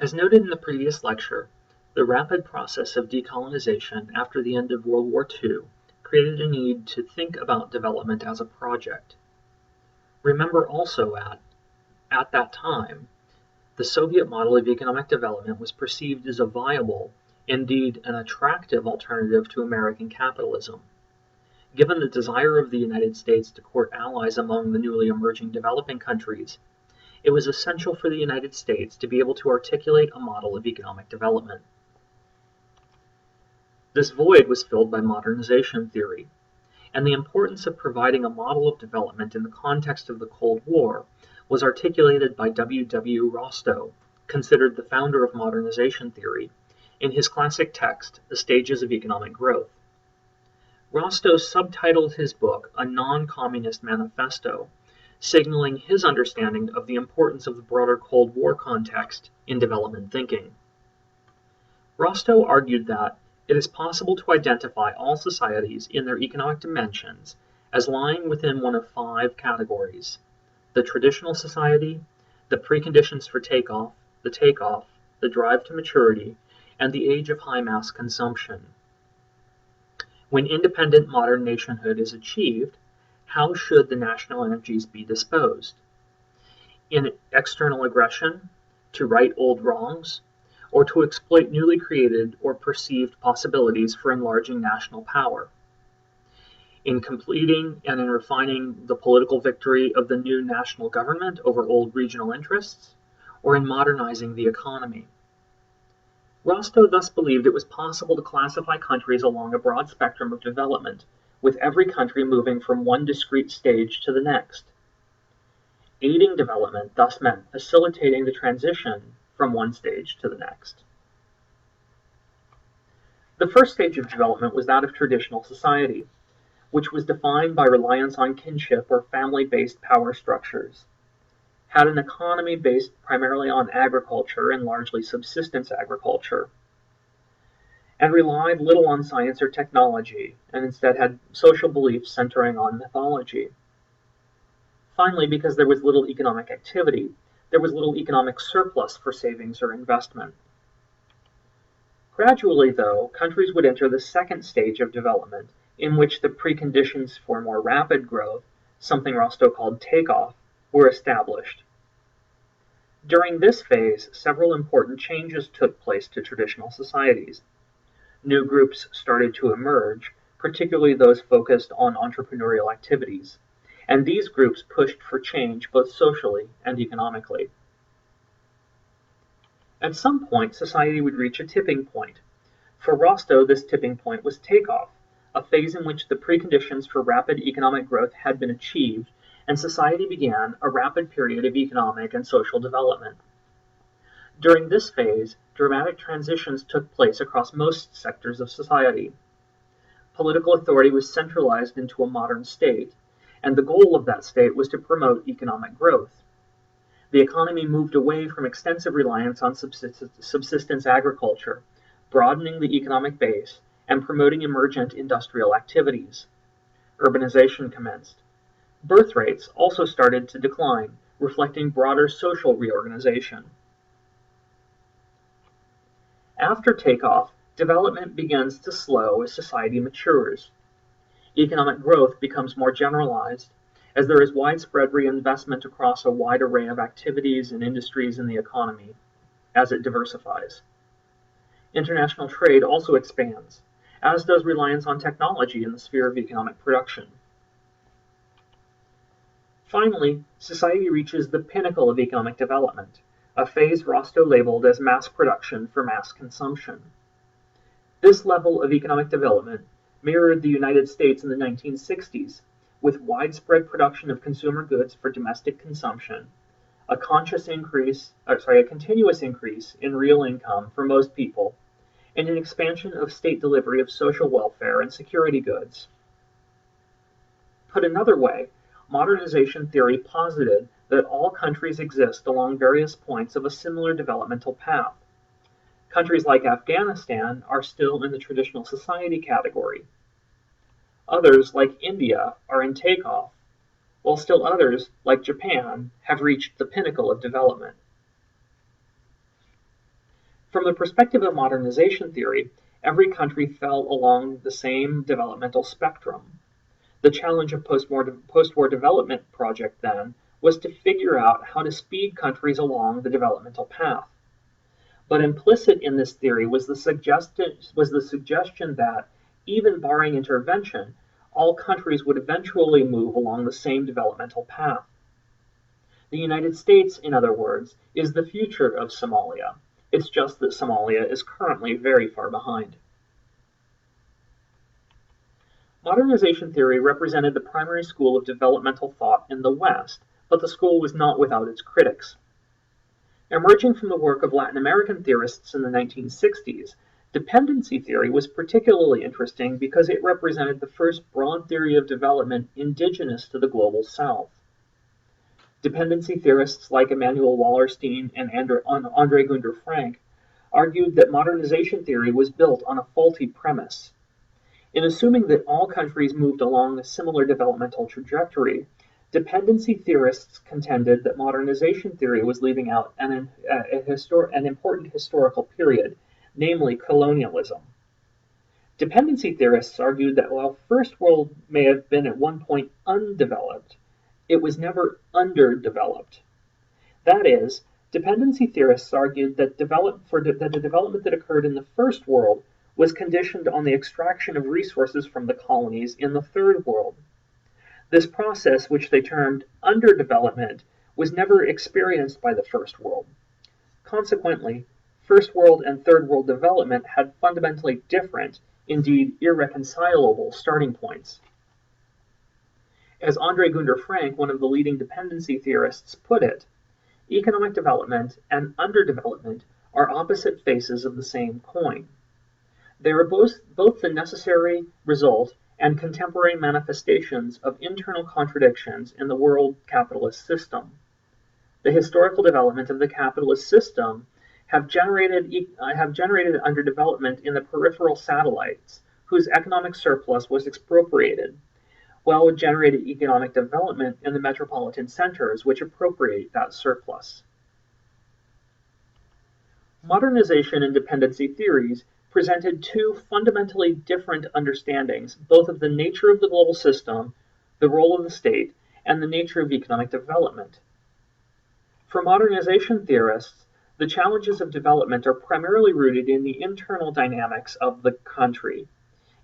As noted in the previous lecture, the rapid process of decolonization after the end of World War II created a need to think about development as a project. Remember also at that time, the Soviet model of economic development was perceived as a viable, indeed an attractive alternative to American capitalism. Given the desire of the United States to court allies among the newly emerging developing countries, it was essential for the United States to be able to articulate a model of economic development. This void was filled by modernization theory, and the importance of providing a model of development in the context of the Cold War was articulated by W. W. Rostow, considered the founder of modernization theory, in his classic text, The Stages of Economic Growth. Rostow subtitled his book A Non-Communist Manifesto, signaling his understanding of the importance of the broader Cold War context in development thinking. Rostow argued that it is possible to identify all societies in their economic dimensions as lying within one of 5 categories: the traditional society, the preconditions for takeoff, the drive to maturity, and the age of high mass consumption. When independent modern nationhood is achieved, how should the national energies be disposed? In external aggression, to right old wrongs, or to exploit newly created or perceived possibilities for enlarging national power? In completing and in refining the political victory of the new national government over old regional interests, or in modernizing the economy? Rostow thus believed it was possible to classify countries along a broad spectrum of development, with every country moving from one discrete stage to the next. Aiding development thus meant facilitating the transition from one stage to the next. The first stage of development was that of traditional society, which was defined by reliance on kinship or family-based power structures, had an economy based primarily on agriculture and largely subsistence agriculture, and relied little on science or technology, and instead had social beliefs centering on mythology. Finally, because there was little economic activity, there was little economic surplus for savings or investment. Gradually, though, countries would enter the second stage of development, in which the preconditions for more rapid growth, something Rostow called takeoff, were established. During this phase, several important changes took place to traditional societies. New groups started to emerge, particularly those focused on entrepreneurial activities, and these groups pushed for change both socially and economically. At some point, society would reach a tipping point. For Rostow, this tipping point was takeoff, a phase in which the preconditions for rapid economic growth had been achieved, and society began a rapid period of economic and social development. During this phase, dramatic transitions took place across most sectors of society. Political authority was centralized into a modern state, and the goal of that state was to promote economic growth. The economy moved away from extensive reliance on subsistence agriculture, broadening the economic base and promoting emergent industrial activities. Urbanization commenced. Birth rates also started to decline, reflecting broader social reorganization. After takeoff, development begins to slow as society matures. Economic growth becomes more generalized, as there is widespread reinvestment across a wide array of activities and industries in the economy, as it diversifies. International trade also expands, as does reliance on technology in the sphere of economic production. Finally, society reaches the pinnacle of economic development, a phase Rostow labeled as mass production for mass consumption. This level of economic development mirrored the United States in the 1960s, with widespread production of consumer goods for domestic consumption, a continuous increase in real income for most people, and an expansion of state delivery of social welfare and security goods. Put another way, modernization theory posited that all countries exist along various points of a similar developmental path. Countries like Afghanistan are still in the traditional society category. Others, like India, are in takeoff, while still others, like Japan, have reached the pinnacle of development. From the perspective of modernization theory, every country fell along the same developmental spectrum. The challenge of post-war development project then was to figure out how to speed countries along the developmental path. But implicit in this theory was the suggestion that, even barring intervention, all countries would eventually move along the same developmental path. The United States, in other words, is the future of Somalia. It's just that Somalia is currently very far behind. Modernization theory represented the primary school of developmental thought in the West, but the school was not without its critics. Emerging from the work of Latin American theorists in the 1960s, dependency theory was particularly interesting because it represented the first broad theory of development indigenous to the global South. Dependency theorists like Emanuel Wallerstein and Andre Gunder Frank argued that modernization theory was built on a faulty premise. In assuming that all countries moved along a similar developmental trajectory, dependency theorists contended that modernization theory was leaving out an important historical period, namely colonialism. Dependency theorists argued that while First World may have been at one point undeveloped, it was never underdeveloped. That is, dependency theorists argued that the development that occurred in the First World was conditioned on the extraction of resources from the colonies in the Third World. This process, which they termed underdevelopment, was never experienced by the First World. Consequently, First World and Third World development had fundamentally different, indeed irreconcilable, starting points. As Andre Gunder Frank, one of the leading dependency theorists, put it, economic development and underdevelopment are opposite faces of the same coin. They are both the necessary result and contemporary manifestations of internal contradictions in the world capitalist system. The historical development of the capitalist system have generated underdevelopment in the peripheral satellites, whose economic surplus was expropriated, while it generated economic development in the metropolitan centers, which appropriate that surplus. Modernization and dependency theories presented two fundamentally different understandings, both of the nature of the global system, the role of the state, and the nature of economic development. For modernization theorists, the challenges of development are primarily rooted in the internal dynamics of the country: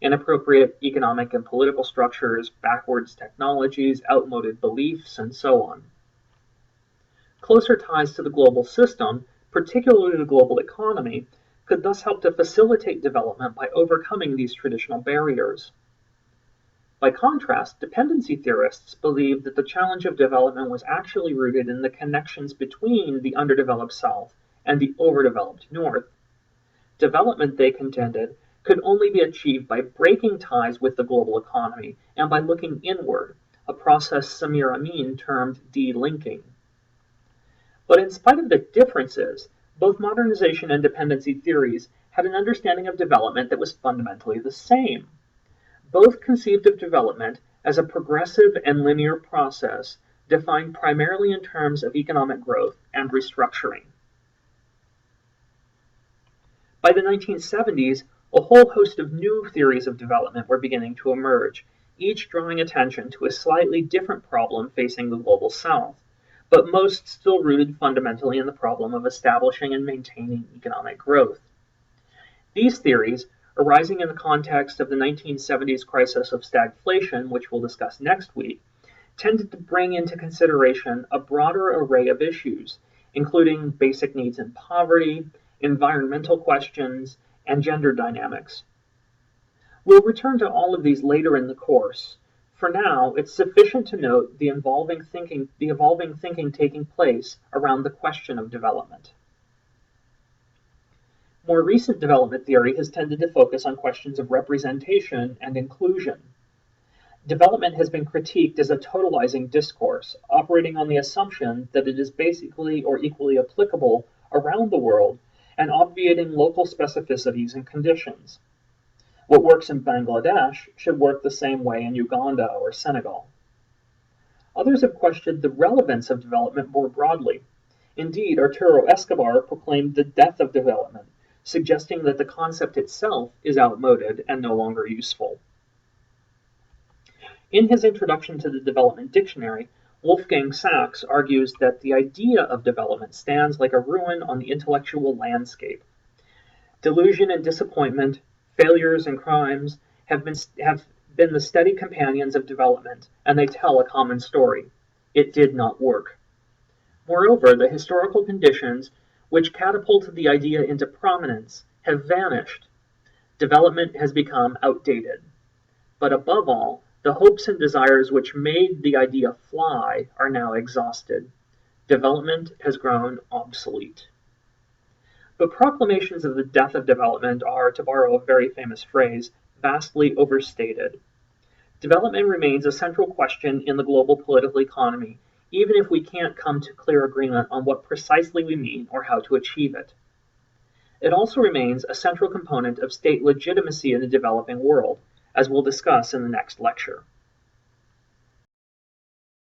inappropriate economic and political structures, backwards technologies, outmoded beliefs, and so on. Closer ties to the global system, particularly the global economy, could thus help to facilitate development by overcoming these traditional barriers. By contrast, dependency theorists believed that the challenge of development was actually rooted in the connections between the underdeveloped South and the overdeveloped North. Development, they contended, could only be achieved by breaking ties with the global economy and by looking inward, a process Samir Amin termed de-linking. But in spite of the differences, both modernization and dependency theories had an understanding of development that was fundamentally the same. Both conceived of development as a progressive and linear process defined primarily in terms of economic growth and restructuring. By the 1970s, a whole host of new theories of development were beginning to emerge, each drawing attention to a slightly different problem facing the global South, but most still rooted fundamentally in the problem of establishing and maintaining economic growth. These theories, arising in the context of the 1970s crisis of stagflation, which we'll discuss next week, tended to bring into consideration a broader array of issues, including basic needs and poverty, environmental questions, and gender dynamics. We'll return to all of these later in the course. For now, it's sufficient to note the evolving thinking taking place around the question of development. More recent development theory has tended to focus on questions of representation and inclusion. Development has been critiqued as a totalizing discourse, operating on the assumption that it is basically or equally applicable around the world and obviating local specificities and conditions. What works in Bangladesh should work the same way in Uganda or Senegal. Others have questioned the relevance of development more broadly, Indeed, Arturo Escobar proclaimed the death of development, suggesting that the concept itself is outmoded and no longer useful. In his introduction to the Development Dictionary, Wolfgang Sachs argues that the idea of development stands like a ruin on the intellectual landscape. Delusion and disappointment, failures and crimes have been the steady companions of development, and they tell a common story. It did not work. Moreover, the historical conditions which catapulted the idea into prominence have vanished. Development has become outdated. But above all, the hopes and desires which made the idea fly are now exhausted. Development has grown obsolete. But proclamations of the death of development are, to borrow a very famous phrase, vastly overstated. Development remains a central question in the global political economy, even if we can't come to clear agreement on what precisely we mean or how to achieve it. It also remains a central component of state legitimacy in the developing world, as we'll discuss in the next lecture.